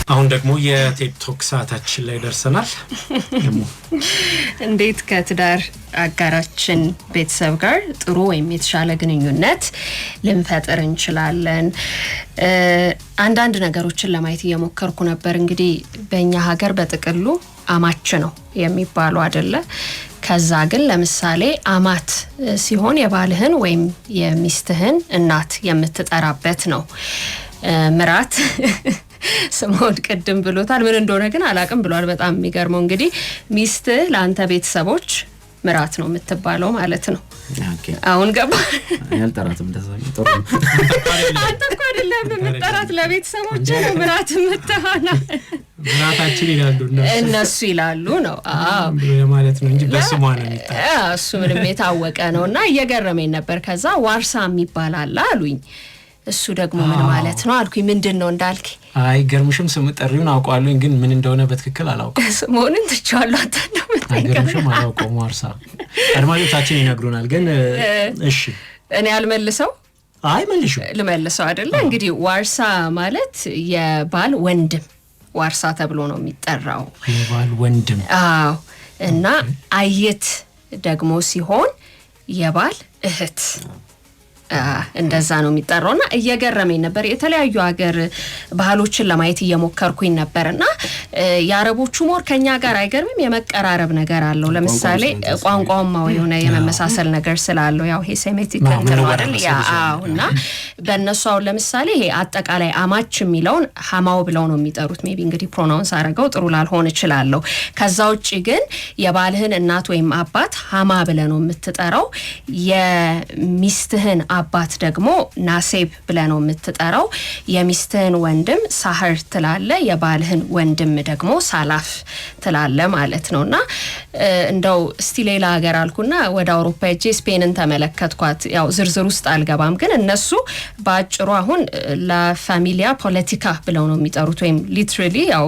አሁን ደግሞ የቲክቶክ ሰዓታችን ላይ ደርሰናል። እንዴት ከትዳር አጋራችን ቤተሰብ ጋር ጥሩ ወይም የተሻለ ግንኙነት ልንፈጥር እንችላለን? አንዳንድ ነገሮችን ለማየት እየሞከርኩ ነበር። እንግዲህ በእኛ ሀገር በጥቅሉ አማች ነው የሚባለው አይደለ? ከዛ ግን ለምሳሌ አማት ሲሆን የባልህን ወይም የሚስትህን እናት የምትጠራበት ነው። ምራት ስሞን ቅድም ብሎታል፣ ምን እንደሆነ ግን አላቅም ብሏል። በጣም የሚገርመው እንግዲህ ሚስትህ ለአንተ ቤተሰቦች ምራት ነው የምትባለው ማለት ነው። አሁን ገባ ያልጠራትም እንደዛው ጥሩ አንተ እኮ አይደለም የምትጠራት ለቤተሰቦች ነው ምራት የምትሆና ምራታችን ይላሉ እነሱ ይላሉ ነው። ማለት ነው እንጂ በስሟ ነው የሚጠራው። እሱ ምንም የታወቀ ነውና እየገረመኝ ነበር። ከዛ ዋርሳ የሚባል አለ አሉኝ። እሱ ደግሞ ምን ማለት ነው አልኩኝ። ምንድነው እንዳልክ? አይ ገርምሽም ስም ጠሪውን አውቀዋለሁ ግን ምን እንደሆነ በትክክል አላውቅም። ስሙን ትቻለሁ አታነው ገርምሽም አላውቀውም። ዋርሳ አድማጮቻችን ይነግሩናል። ግን እሺ እኔ አልመልሰው። አይ መልሹ ልመልሰው አይደለ? እንግዲህ ዋርሳ ማለት የባል ወንድም ዋርሳ ተብሎ ነው የሚጠራው። የባል ወንድም። አዎ። እና አየት ደግሞ ሲሆን የባል እህት እንደዛ ነው የሚጠራውና እየገረመኝ ነበር። የተለያዩ ሀገር ባህሎችን ለማየት እየሞከርኩኝ ነበርና የአረቦቹ ሞር ከኛ ጋር አይገርምም የመቀራረብ ነገር አለው። ለምሳሌ ቋንቋውም የሆነ የመመሳሰል ነገር ስላለው ያው ይሄ ሴሜቲክ ነው አይደል? ያውና በእነሱ አሁን ለምሳሌ ይሄ አጠቃላይ አማች የሚለውን ሐማው ብለው ነው የሚጠሩት። ሜቢ እንግዲህ ፕሮናውንስ አረጋው ጥሩ ላልሆን ይችላል። ከዛ ውጪ ግን የባልህን እናት ወይም አባት ሐማ ብለህ ነው የምትጠራው። የሚስትህን አባት ደግሞ ናሴብ ብለህ ነው የምትጠራው። የሚስትህን ወንድም ሳህር ትላለ፣ የባልህን ወንድም ደግሞ ሳላፍ ትላለ ማለት ነውና እንደው እስቲ ሌላ ሀገር አልኩና ወደ አውሮፓ ሄጄ ስፔንን ተመለከትኳት። ያው ዝርዝር ውስጥ አልገባም ግን እነሱ ባጭሩ አሁን ለፋሚሊያ ፖለቲካ ብለው ነው የሚጠሩት ወይም ሊትራሊ ያው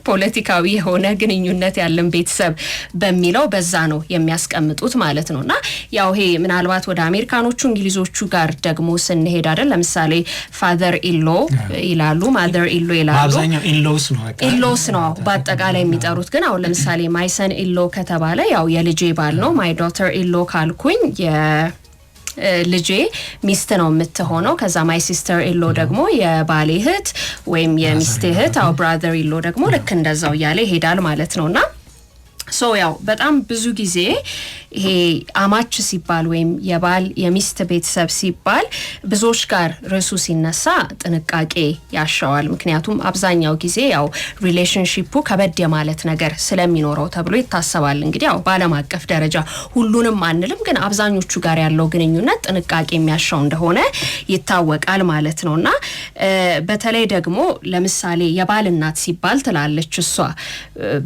ፖለቲካዊ የሆነ ግንኙነት ያለን ቤተሰብ በሚለው በዛ ነው የሚያስቀምጡት ማለት ነውና ያው ይሄ ምናልባት ወደ አሜሪካኖቹ እንግሊዞቹ ጋር ደግሞ ስንሄድ አይደል ለምሳሌ ፋዘር ኢሎ ይላሉ፣ ማዘር ኢሎ ይላሉ። አብዛኛው ኢሎስ ነው በአጠቃላይ የሚጠሩት። ግን አሁን ለምሳሌ ማይ ሰን ኢሎ ከተባለ ያው የልጄ ባል ነው። ማይ ዶተር ኢሎ ካልኩኝ ልጄ ሚስት ነው የምትሆነው። ከዛ ማይ ሲስተር ኢሎ ደግሞ የባሌ እህት ወይም የሚስት እህት፣ አው ብራዘር ኢሎ ደግሞ ልክ እንደዛው እያለ ይሄዳል ማለት ነውና ሶ ያው በጣም ብዙ ጊዜ ይሄ አማች ሲባል ወይም የባል የሚስት ቤተሰብ ሲባል ብዙዎች ጋር ርዕሱ ሲነሳ ጥንቃቄ ያሻዋል። ምክንያቱም አብዛኛው ጊዜ ያው ሪሌሽንሺፑ ከበድ የማለት ነገር ስለሚኖረው ተብሎ ይታሰባል። እንግዲህ ያው በዓለም አቀፍ ደረጃ ሁሉንም አንልም፣ ግን አብዛኞቹ ጋር ያለው ግንኙነት ጥንቃቄ የሚያሻው እንደሆነ ይታወቃል ማለት ነውና በተለይ ደግሞ ለምሳሌ የባል እናት ሲባል ትላለች እሷ።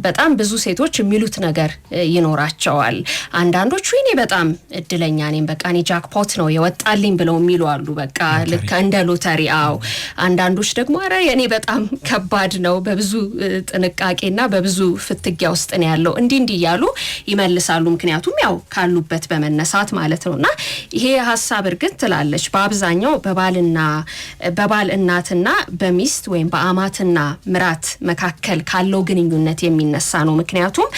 በጣም ብዙ ሴቶች የሚሉት ነገር ይኖራቸዋል። አንዳንዶቹ እኔ በጣም እድለኛ ነኝ በቃ እኔ ጃክፖት ነው የወጣልኝ ብለው የሚሉ አሉ። በቃ ልክ እንደ ሎተሪ። አው አንዳንዶች ደግሞ አረ የኔ በጣም ከባድ ነው በብዙ ጥንቃቄና በብዙ ፍትጊያ ውስጥ ነው ያለው እንዲህ ያሉ ይመልሳሉ። ምክንያቱም ያው ካሉበት በመነሳት ማለት ነውና ይሄ ሐሳብ እርግጥ ትላለች በአብዛኛው በባል እናትና በሚስት ወይም በአማትና ምራት መካከል ካለው ግንኙነት የሚነሳ ነው። ምክንያቱም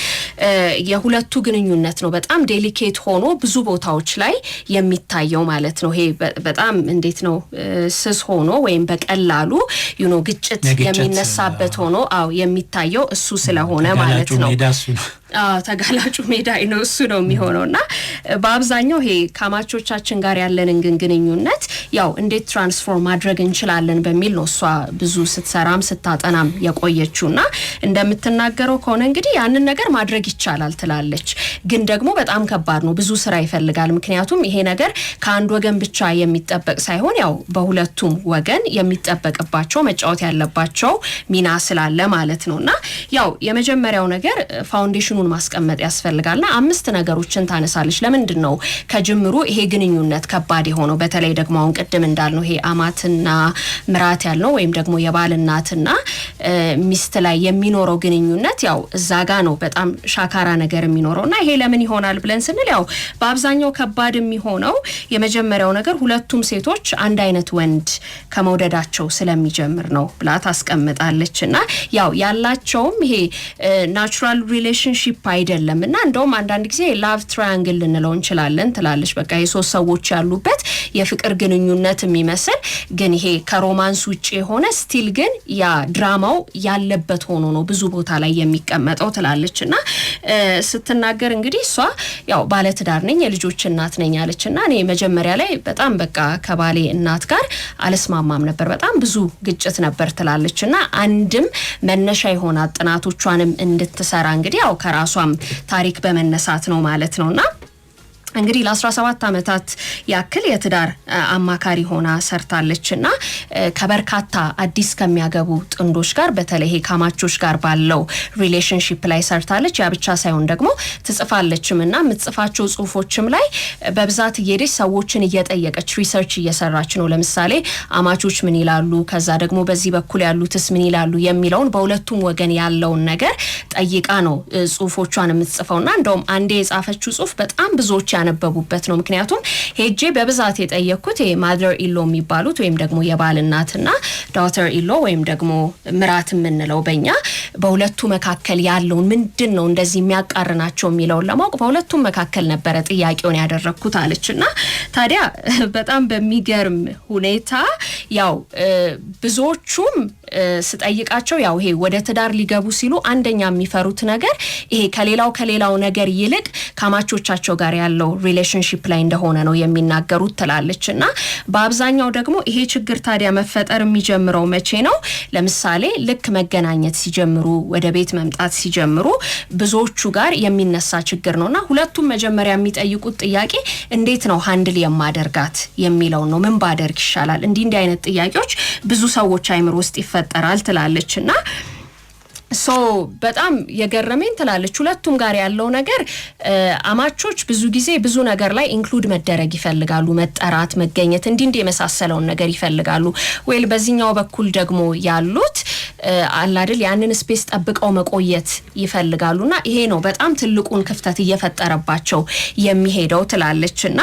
የሁለቱ ግንኙነት ነው በጣም ዴሊኬት ሆኖ ብዙ ቦታዎች ላይ የሚታየው ማለት ነው። ይሄ በጣም እንዴት ነው ስስ ሆኖ ወይም በቀላሉ ግጭት የሚነሳበት ሆኖ የሚታየው እሱ ስለሆነ ማለት ነው። ተጋላጩ ሜዳ ነው እሱ ነው የሚሆነውና በአብዛኛው ይሄ ከአማቾቻችን ጋር ያለንን ግንኙነት ያው እንዴት ትራንስፎርም ማድረግ እንችላለን በሚል ነው እሷ ብዙ ስትሰራም ስታጠናም የቆየችውና እንደምትናገረው ከሆነ እንግዲህ ያንን ነገር ማድረግ ይቻላል ትላለች። ግን ደግሞ በጣም ከባድ ነው፣ ብዙ ስራ ይፈልጋል። ምክንያቱም ይሄ ነገር ከአንድ ወገን ብቻ የሚጠበቅ ሳይሆን ያው በሁለቱም ወገን የሚጠበቅባቸው መጫወት ያለባቸው ሚና ስላለ ማለት ነውና ያው የመጀመሪያው ነገር ፋውንዴሽኑን ነጥቡን ማስቀመጥ ያስፈልጋልና 5 ነገሮችን ታነሳለች። ለምንድን ነው ከጅምሩ ይሄ ግንኙነት ከባድ የሆነው? በተለይ ደግሞ አሁን ቅድም እንዳልነው ይሄ አማትና ምራት ያልነው ወይም ደግሞ የባልናትና ሚስት ላይ የሚኖረው ግንኙነት ያው እዛ ጋ ነው በጣም ሻካራ ነገር የሚኖረውና ይሄ ለምን ይሆናል ብለን ስንል ያው በአብዛኛው ከባድ የሚሆነው የመጀመሪያው ነገር ሁለቱም ሴቶች አንድ አይነት ወንድ ከመውደዳቸው ስለሚጀምር ነው ብላ ታስቀምጣለችና ያው ያላቸውም ይሄ ናቹራል ሪሌሽንሺፕ አይደለምና እንደውም አንዳንድ ጊዜ ላቭ ትራያንግል ልንለው እንችላለን ትላለች። በቃ የሶስት ሰዎች ያሉበት የፍቅር ግንኙነት የሚመስል ግን ይሄ ከሮማንስ ውጪ የሆነ ስቲል ግን ያ ድራማው ያለበት ሆኖ ነው ብዙ ቦታ ላይ የሚቀመጠው ትላለችና ስትናገር እንግዲህ እሷ ያው ባለትዳር ነኝ የልጆች እናት ነኝ አለችና እኔ መጀመሪያ ላይ በጣም በቃ ከባሌ እናት ጋር አልስማማም ነበር፣ በጣም ብዙ ግጭት ነበር ትላለችና አንድም መነሻ የሆነ ጥናቶቿንም እንድትሰራ እንግዲህ ያው ከራሷም ታሪክ በመነሳት ነው ማለት ነውና እንግዲህ ለ17 አመታት ያክል የትዳር አማካሪ ሆና ሰርታለችና ከበርካታ አዲስ ከሚያገቡ ጥንዶች ጋር በተለይ ካማቾች ጋር ባለው ሪሌሽንሺፕ ላይ ሰርታለች። ያ ብቻ ሳይሆን ደግሞ ትጽፋለችምና የምትጽፋቸው ጽሁፎችም ላይ በብዛት እየሄደች ሰዎችን እየጠየቀች ሪሰርች እየሰራች ነው። ለምሳሌ አማቾች ምን ይላሉ፣ ከዛ ደግሞ በዚህ በኩል ያሉትስ ምን ይላሉ የሚለውን በሁለቱም ወገን ያለውን ነገር ጠይቃ ነው ጽሁፎቿን የምትጽፈውና እንደውም አንዴ የጻፈችው ጽሁፍ በጣም ብዙዎች ያነበቡበት ነው። ምክንያቱም ሄጄ በብዛት የጠየቅኩት ማዘር ኢሎ የሚባሉት ወይም ደግሞ የባል እናትና ዳውተር ኢሎ ወይም ደግሞ ምራት የምንለው በእኛ በሁለቱ መካከል ያለውን ምንድን ነው እንደዚህ የሚያቃርናቸው የሚለውን ለማወቅ በሁለቱም መካከል ነበረ ጥያቄውን ያደረግኩት አለችና ታዲያ በጣም በሚገርም ሁኔታ ያው ብዙዎቹም ስጠይቃቸው ያው ይሄ ወደ ትዳር ሊገቡ ሲሉ አንደኛ የሚፈሩት ነገር ይሄ ከሌላው ነገር ይልቅ ካማቾቻቸው ጋር ያለው ሪሌሽንሺፕ ላይ እንደሆነ ነው የሚናገሩት ትላለችና በአብዛኛው ደግሞ ይሄ ችግር ታዲያ መፈጠር የሚጀምረው መቼ ነው? ለምሳሌ ልክ መገናኘት ሲጀምሩ ወደ ቤት መምጣት ሲጀምሩ ብዙዎቹ ጋር የሚነሳ ችግር ነውና ሁለቱም መጀመሪያ የሚጠይቁት ጥያቄ እንዴት ነው ሃንድል የማደርጋት የሚለው ነው። ምን ባደርግ ይሻላል? እንዲህ አይነት ጥያቄዎች ብዙ ሰዎች አይምሮ ውስጥ ይፈጠራል ትላለችና ሶ በጣም የገረመኝ ትላለች ሁለቱም ጋር ያለው ነገር አማቾች ብዙ ጊዜ ብዙ ነገር ላይ ኢንክሉድ መደረግ ይፈልጋሉ፣ መጠራት፣ መገኘት እንዲህ የመሳሰለውን ነገር ይፈልጋሉ። ወይል በዚህኛው በኩል ደግሞ ያሉት አላድል ያንን ስፔስ ጠብቀው መቆየት ይፈልጋሉና ይሄ ነው በጣም ትልቁን ክፍተት እየፈጠረባቸው የሚሄደው ትላለችና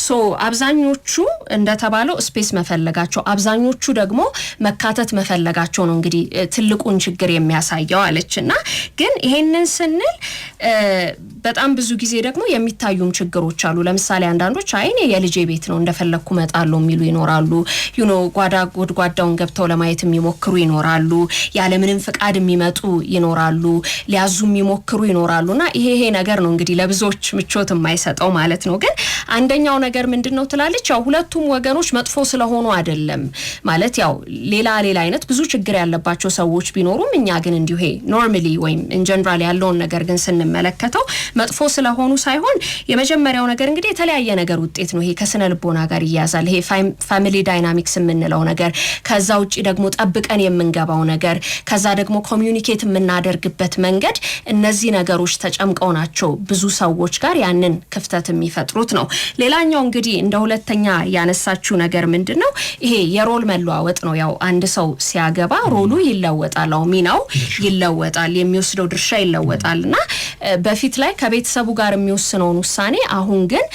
ሶ አብዛኞቹ እንደተባለው ስፔስ መፈለጋቸው አብዛኞቹ ደግሞ መካተት መፈለጋቸው ነው እንግዲህ ትልቁን ችግር የሚያሳየው አለችና ግን ይሄንን ስንል በጣም ብዙ ጊዜ ደግሞ የሚታዩም ችግሮች አሉ። ለምሳሌ አንዳንዶች አይኔ የልጄ ቤት ነው እንደፈለኩ መጣለው የሚሉ ይኖራሉ። ጎድጓዳውን ገብተው ለማየት የሚሞክሩ ይኖራሉ። ያለምንም ፍቃድ የሚመጡ ይኖራሉ። ሊያዙ የሚሞክሩ ይኖራሉና ይሄ ነገር ነው እንግዲህ ለብዙዎች ምቾት የማይሰጠው ማለት ነው። ግን አንደኛው ነገር ምንድነው ትላለች ያው ሁለቱም ወገኖች መጥፎ ስለሆኑ አይደለም ማለት ያው ሌላ አይነት ብዙ ችግር ያለባቸው ሰዎች ቢኖሩም እኛ ግን እንዲሁ ኖርማሊ ወይም ኢን ጀነራል ያለውን ነገር ግን ስንመለከተው መጥፎ ስለሆኑ ሳይሆን የመጀመሪያው ነገር እንግዲህ የተለያየ ነገር ውጤት ነው። ይሄ ከስነ ልቦና ጋር ይያዛል። ይሄ ፋሚሊ ዳይናሚክስ የምንለው ነገር ከዛ ውጪ ደግሞ ጠብቀን የምንገባው ነገር ከዛ ደግሞ ኮሚዩኒኬት የምናደርግበት መንገድ እነዚህ ነገሮች ተጨምቀው ናቸው ብዙ ሰዎች ጋር ያንን ክፍተት የሚፈጥሩት ነው። ሌላኛው እንግዲህ እንደ ሁለተኛ ያነሳችው ነገር ምንድነው ይሄ የሮል መለዋወጥ ነው። ያው አንድ ሰው ሲያገባ ሮሉ ይለወጣል፣ ሚናው ይለወጣል፣ የሚወስደው ድርሻ ይለወጣልና በፊት ላይ ከቤተሰቡ ጋር የሚወስነውን ውሳኔ አሁን ግን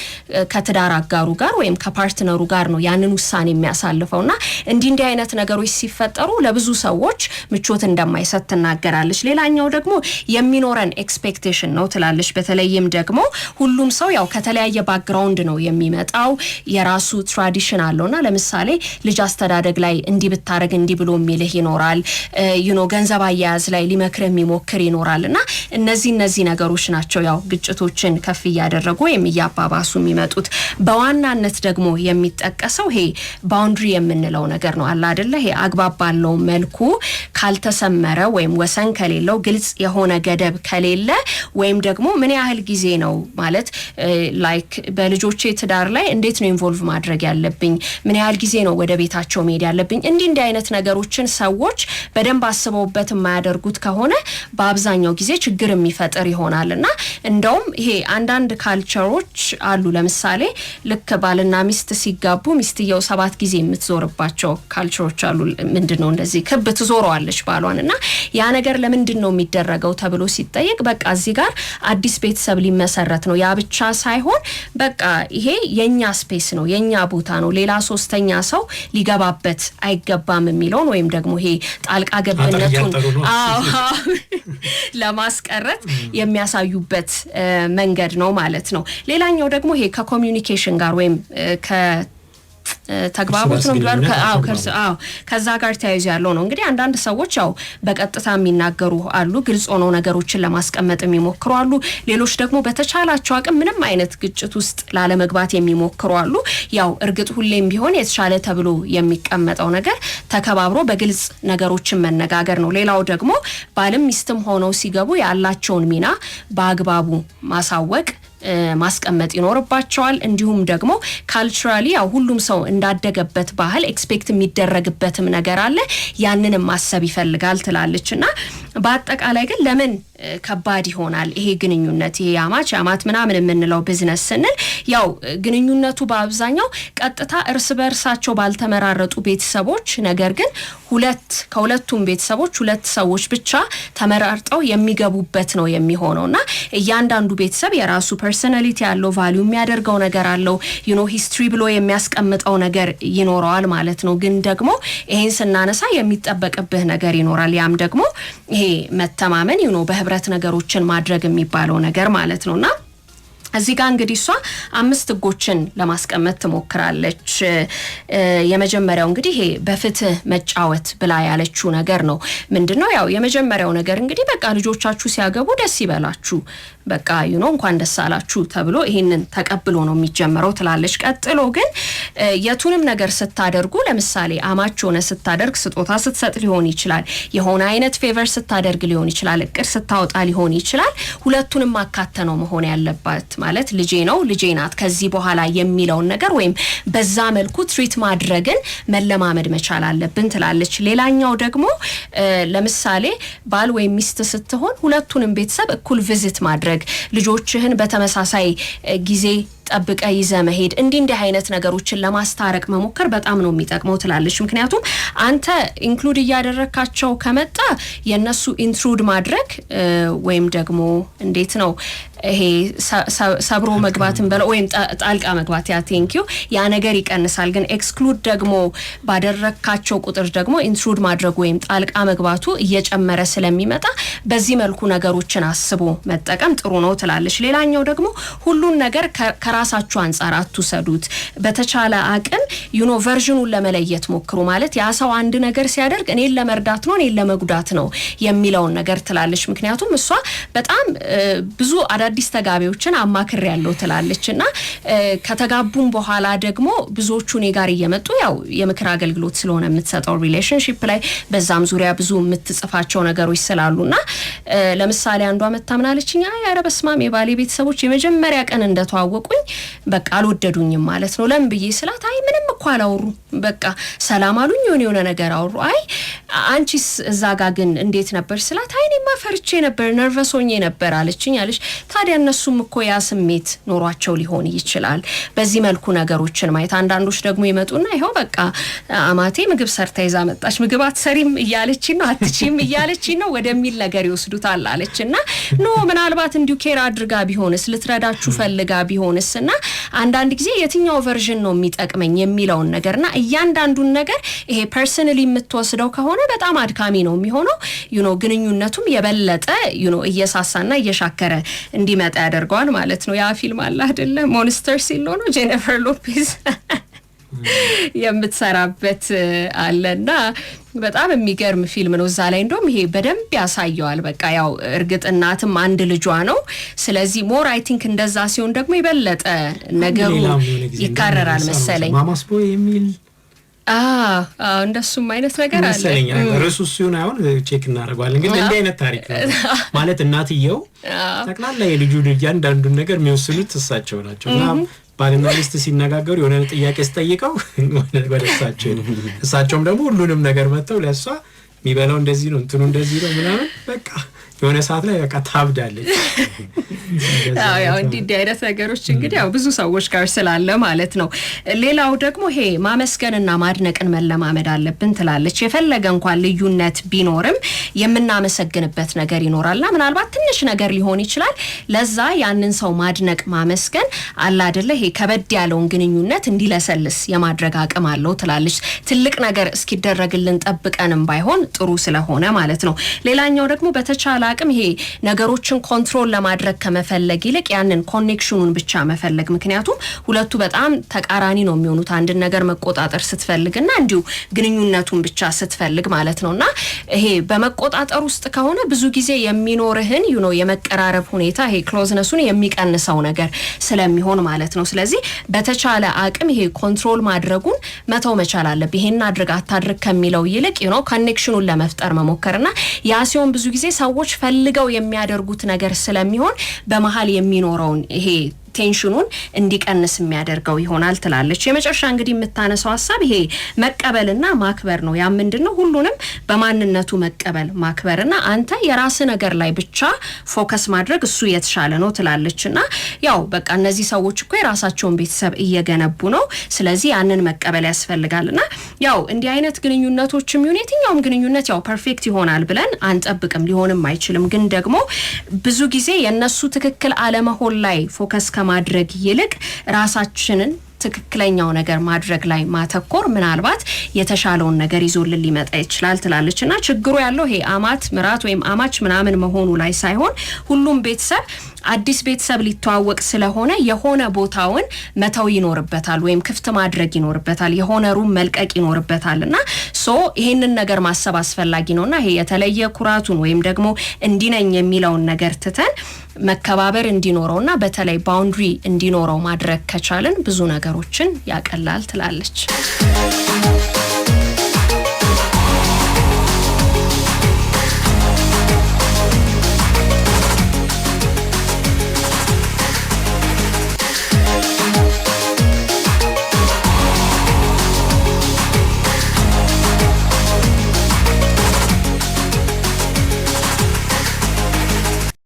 ከትዳር አጋሩ ጋር ወይም ከፓርትነሩ ጋር ነው ያንን ውሳኔ የሚያሳልፈውና እንዲህ አይነት ነገሮች ሲፈጠሩ ለብዙ ሰዎች ምቾት እንደማይሰጥ ትናገራለች። ሌላኛው ደግሞ የሚኖረን ኤክስፔክቴሽን ነው ትላለች። በተለይም ደግሞ ሁሉም ሰው ያው ከተለያየ ባክግራውንድ ነው የሚመጣው፣ የራሱ ትራዲሽን አለውና ለምሳሌ ልጅ አስተዳደግ ላይ እንዲህ ብታረግ እንዲህ ብሎ የሚልህ ይኖራል፣ ገንዘብ አያያዝ ላይ ሊመክር የሚሞክር ይኖራልና እነዚህ ነገሮች ናቸው ያው ግጭቶችን ከፍ ያደረጉ የሚያባባሱ የሚመጡት። በዋናነት ደግሞ የሚጠቀሰው ይሄ ባውንድሪ የምንለው ነገር ነው አለ አይደለ? ይሄ አግባብ ባለው መልኩ ካልተሰመረ ወይም ወሰን ከሌለው ግልጽ የሆነ ገደብ ከሌለ ወይም ደግሞ ምን ያህል ጊዜ ነው ማለት ላይክ በልጆች በልጆቼ ትዳር ላይ እንዴት ነው ኢንቮልቭ ማድረግ ያለብኝ ምን ያህል ጊዜ ነው ወደ ቤታቸው መሄድ ያለብኝ እንዲህ አይነት ነገሮችን ሰዎች በደንብ አስበውበት የማያደርጉት ከሆነ በአብዛኛው ጊዜ ችግር የሚፈጥር ይሆናልና እንደውም ይሄ አንዳንድ ካልቸሮች አሉ ለምሳሌ ልክ ባልና ሚስት ሲጋቡ ሚስትየው 7 ጊዜ የምትዞርባቸው ካልቸሮች አሉ ምንድነው እንደዚህ ክብ ትዞረዋለች ባሏንና ያ ነገር ለምንድነው የሚደረገው ተብሎ ሲጠየቅ በቃ እዚህ ጋር አዲስ ቤተሰብ ሊመሰረት ነው ያ ብቻ ሳይሆን በቃ ይሄ የኛ ስፔስ ነው የኛ ቦታ ነው ሌላ ሶስተኛ ሰው ሊገባበት አይገባም የሚለውን ወይም ደግሞ ይሄ ጣልቃ ገብነቱን ለማስቀረት የሚያሳዩበት መንገድ ነው ማለት ነው ሌላኛው ደግሞ ይሄ ከኮሙኒኬሽን ጋር ወይም ተግባቦት ነው ከዛ ጋር ተያይዞ ያለው ነው እንግዲህ አንዳንድ ሰዎች ያው በቀጥታ የሚናገሩ አሉ ግልጽ ሆነው ነገሮችን ለማስቀመጥ የሚሞክሩ አሉ ሌሎች ደግሞ በተቻላቸው አቅም ምንም አይነት ግጭት ውስጥ ላለመግባት የሚሞክሩ አሉ ያው እርግጥ ሁሌም ቢሆን የተሻለ ተብሎ የሚቀመጠው ነገር ተከባብሮ በግልጽ ነገሮችን መነጋገር ነው ሌላው ደግሞ ባልም ሚስትም ሆነው ሲገቡ ያላቸውን ሚና በአግባቡ ማሳወቅ ማስቀመጥ ይኖርባቸዋል እንዲሁም ደግሞ ካልቸራሊ ያው ሁሉም ሰው እንዳደገበት ባህል ኤክስፔክት የሚደረግበትም ነገር አለ ያንንም ማሰብ ይፈልጋል ትላለችና በአጠቃላይ ግን ለምን ከባድ ይሆናል ይሄ ግንኙነት ይሄ ያማት ምናምን የምንለው ቢዝነስ ስንል ያው ግንኙነቱ በአብዛኛው ቀጥታ እርስ በርሳቸው ባልተመራረጡ ቤተሰቦች ነገር ግን ከሁለቱም ቤተሰቦች ሁለት ሰዎች ብቻ ተመራርጠው የሚገቡበት ነው የሚሆነውና እያንዳንዱ ቤተሰብ የራሱ ፐርሰናሊቲ ያለው ቫልዩ የሚያደርገው ነገር አለው ሂስትሪ ብሎ የሚያስቀምጠው ነገር ይኖራል ማለት ነው ግን ደግሞ ይሄን ስናነሳ የሚጠበቅብህ ነገር ይኖራል ያም ደግሞ ይሄ መተማመን በህብረት ነገሮችን ማድረግ የሚባለው ነገር ማለት ነውና እዚህ ጋር እንግዲህ እሷ 5 ህጎችን ለማስቀመጥ ትሞክራለች የመጀመሪያው እንግዲህ ይሄ በፍትህ መጫወት ብላ ያለችው ነገር ነው ምንድነው ያው የመጀመሪያው ነገር እንግዲህ በቃ ልጆቻችሁ ሲያገቡ ደስ ይበላችሁ በቃ እንኳን ደስ አላችሁ ተብሎ ይሄንን ተቀብሎ ነው የሚጀምረው ትላለች ቀጥሎ ግን የቱንም ነገር ስታደርጉ ለምሳሌ አማች ሆነ ስታደርግ ስጦታ ስትሰጥ ሊሆን ይችላል የሆነ አይነት ፌቨር ስታደርግ ሊሆን ይችላል እቅድ ስታወጣ ሊሆን ይችላል ሁለቱንም ማካተነው መሆን ያለባት ማለት ልጄ ነው ልጄ ናት ከዚህ በኋላ የሚለውን ነገር ወይም በዛ መልኩ ትሪት ማድረግን መለማመድ መቻል አለብን ትላለች ሌላኛው ደግሞ ለምሳሌ ባል ወይ ሚስት ስትሆን ሁለቱንም ቤተሰብ እኩል ቪዚት ማድረግ ልጆችህን በተመሳሳይ ጊዜ ጠብቀ ይዘ መሄድ እንዲህ አይነት ነገሮችን ለማስታረቅ መሞከር በጣም ነው የሚጠቅመው ትላለች ምክንያቱም አንተ ኢንክሉድ ያደረካቸው ከመጣ የነሱ ኢንትሩድ ማድረግ ወይም ደግሞ እንዴት ነው ይሄ ሰብሮ መግባትን በለው ወይም ጣልቃ መግባት ያ ቴንኪዩ ያ ነገር ይቀንሳል ግን ኤክስክሉድ ደግሞ ባደረካቸው ቁጥር ደግሞ ኢንትሩድ ማድረግ ወይም ጣልቃ መግባቱ እየጨመረ ስለሚመጣ በዚህ መልኩ ነገሮችን አስቦ መጠቀም ጥሩ ነው ትላለች ሌላኛው ደግሞ ሁሉን ነገር ከራሳችሁ አንፃር አትውሰዱት በተቻለ አቅም ቨርዥኑን ለመለየት ሞክሩ ማለት ያ ሰው አንድ ነገር ሲያደርግ እኔን ለመርዳት ነው እኔን ለመጉዳት ነው የሚለውን ነገር ትላለች ምክንያቱም እሷ በጣም ብዙ አዳዲስ ተጋቢዎችን አማክር ያለው ትላለችና ከተጋቡም በኋላ ደግሞ ብዙዎቹ እኔ ጋር እየመጡ ያው የምክር አገልግሎት ስለሆነ የምትሰጠው ሪሌሽንሺፕ ላይ በዛም ዙሪያ ብዙ የምትጽፋቸው ነገሮች ስላሉና ለምሳሌ አንዷ መታምናለችኛ ያረ በስማም የባሌ ቤተሰቦች የመጀመሪያ ቀን እንደተዋወቁኝ በቃ አልወደዱኝም ማለት ነው ለምን ብዬ ስላት አይ ምንም እኮ አላወሩ በቃ ሰላም አሉኝ የሆነ ነገር አወሩ አይ አንቺስ እዛ ጋር ግን እንዴት ነበር ስላት አይ እኔማ ፈርቼ ነበር ነርቨስ ሆኜ ነበር አለችኝ አለች ታዲያ እነሱም እኮ ያ ስሜት ኖሯቸው ሊሆን ይችላል በዚህ መልኩ ነገሮችን ማየት አንዳንዶች ደግሞ ይመጡና ይሄው በቃ አማቴ ምግብ ሰርታ ይዛ መጣች ምግብ አትሰሪም እያለችኝ ነው አትቺም እያለችኝ ነው ወደሚል ነገር ይወስዱታል አለችና ኖ ምናልባት እንዲሁ ኬር አድርጋ ቢሆንስ ልትረዳችሁ ፈልጋ ቢሆንስና አንዳንድ ጊዜ የትኛው ቨርዥን ነው የሚጠቅመኝ የሚለውን ነገርና እያንዳንዱን ነገር ይሄ ፐርሰናሊ የምትወስደው ከሆነ በጣም አድካሚ ነው የሚሆነው ግንኙነቱም የበለጠ እየሳሳና እየሻከረ እንዲመጣ ያደርገዋል ማለት ነው ያ ፊልም አለ አይደለ ሞንስተር ሲል ነው ጄኒፈር ሎፔዝ የምትሰራበት አለና በጣም የሚገርም ፊልም ነው እዛ ላይ እንደውም ይሄ በደንብ ያሳየዋል በቃ ያው እርግጥ እናትም አንድ ልጇ ነው ስለዚህ ሞር አይ ቲንክ እንደዛ ሲሆን ደግሞ ይበለጠ ነገሩ ይካረራል መሰለኝ ማማስ ቦይ የሚል እንደሱም አይነት ነገር አለ መሰለኝ ርዕሱ ሲሆን አሁን ቼክ እናደርጋለን ግን እንደ አይነት ታሪክ ነው ማለት እናትየው ተክላላ የልጁ እያንዳንዱን ነገር የሚወስኑት እሳቸው ናቸውና ባልና ሚስት ሲነጋገሩ የሆነ ጥያቄ ስጠይቀው ወደ እሳቸውም ደግሞ ሁሉንም ነገር መተው ለሷ የሚበላው እንደዚህ ነው እንትኑ እንደዚህ ነው ምናምን በቃ የሆነ ሰዓት ላይ በቃ ታብዳለች። ያው እንዲህ አይነት ነገሮች እንግዲህ ያው ብዙ ሰዎች ጋር ስላለ ማለት ነው። ሌላው ደግሞ ይሄ ማመስገንና ማድነቅን መለማመድ አለብን ትላለች። የፈለገ እንኳን ልዩነት ቢኖርም የምናመሰግንበት ነገር ይኖራልና ምናልባት ትንሽ ነገር ሊሆን ይችላል ለዛ ያንን ሰው ማድነቅ ማመስገን አለ አይደለ ይሄ ከበድ ያለውን ግንኙነት እንዲለሰልስ የማድረግ አቅም አለው ትላለች። ትልቅ ነገር እስኪደረግልን ጠብቀንም ባይሆን ጥሩ ስለሆነ ማለት ነው። ሌላኛው ደግሞ በተቻለ አቅም ይሄ ነገሮችን ኮንትሮል ለማድረግ ከመፈለግ ይልቅ ያንን ኮኔክሽኑን ብቻ መፈለግ ምክንያቱም ሁለቱ በጣም ተቃራኒ ነው የሚሆኑት አንድ ነገር መቆጣጠር ስትፈልግና እንዲሁ ግንኙነቱን ብቻ ስትፈልግ ማለት ነውና ይሄ በመቆጣጠር ውስጥ ከሆነ ብዙ ጊዜ የሚኖርህን የመቀራረብ ሁኔታ ይሄ ክሎዝነሱን የሚቀንሰው ነገር ስለሚሆን ማለት ነው። ስለዚህ በተቻለ አቅም ይሄ ኮንትሮል ማድረጉን መተው መቻል አለብህ። ይሄን አድርግ አታድርግ ከሚለው ይልቅ ኮኔክሽኑን ለመፍጠር መሞከርና ያ ሲሆን ብዙ ጊዜ ሰዎች ፈልገው የሚያደርጉት ነገር ስለሚሆን በመሃል የሚኖረውን ይሄ ቴንሽኑን እንዲቀንስ የሚያደርገው ይሆናል ትላለች። የመጨረሻ እንግዲህ የምታነሳው ሐሳብ ይሄ መቀበልና ማክበር ነው። ያ ምንድነው ሁሉንም በማንነቱ መቀበል ማክበርና አንተ የራስ ነገር ላይ ብቻ ፎከስ ማድረግ እሱ የተሻለ ነው ትላለችና ያው በቃ እነዚህ ሰዎች እኮ የራሳቸውን ቤተሰብ እየገነቡ ነው ስለዚህ ያንን መቀበል ያስፈልጋልና ያው እንዲህ አይነት ግንኙነቶችም የትኛውም ግንኙነት ያው ፐርፌክት ይሆናል ብለን አንጠብቅም ሊሆንም አይችልም ግን ደግሞ ብዙ ጊዜ የነሱ ትክክል አለመሆን ላይ ፎከስ ከማድረግ ይልቅ ራሳችንን ትክክለኛው ነገር ማድረግ ላይ ማተኮር ምናልባት የተሻለውን ነገር ይዞልን ሊመጣ ይችላል ትላለችና ችግሩ ያለው ይሄ አማት ምራት ወይም አማች ምናምን መሆኑ ላይ ሳይሆን ሁሉም ቤተሰብ አዲስ ቤተሰብ ሊተዋወቅ ስለሆነ የሆነ ቦታውን መተው ይኖርበታል ወይም ክፍት ማድረግ ይኖርበታል የሆነ ሩም መልቀቅ ይኖርበታልና ይሄንን ነገር ማሰብ አስፈላጊ ነውና ይሄ የተለየ ኩራቱን ወይም ደግሞ እንዲነኝ የሚለውን ነገር ትተን መከባበር እንዲኖረውና በተለይ ባውንድሪ እንዲኖረው ማድረግ ከቻልን ብዙ ነገሮችን ያቀላል ትላለች።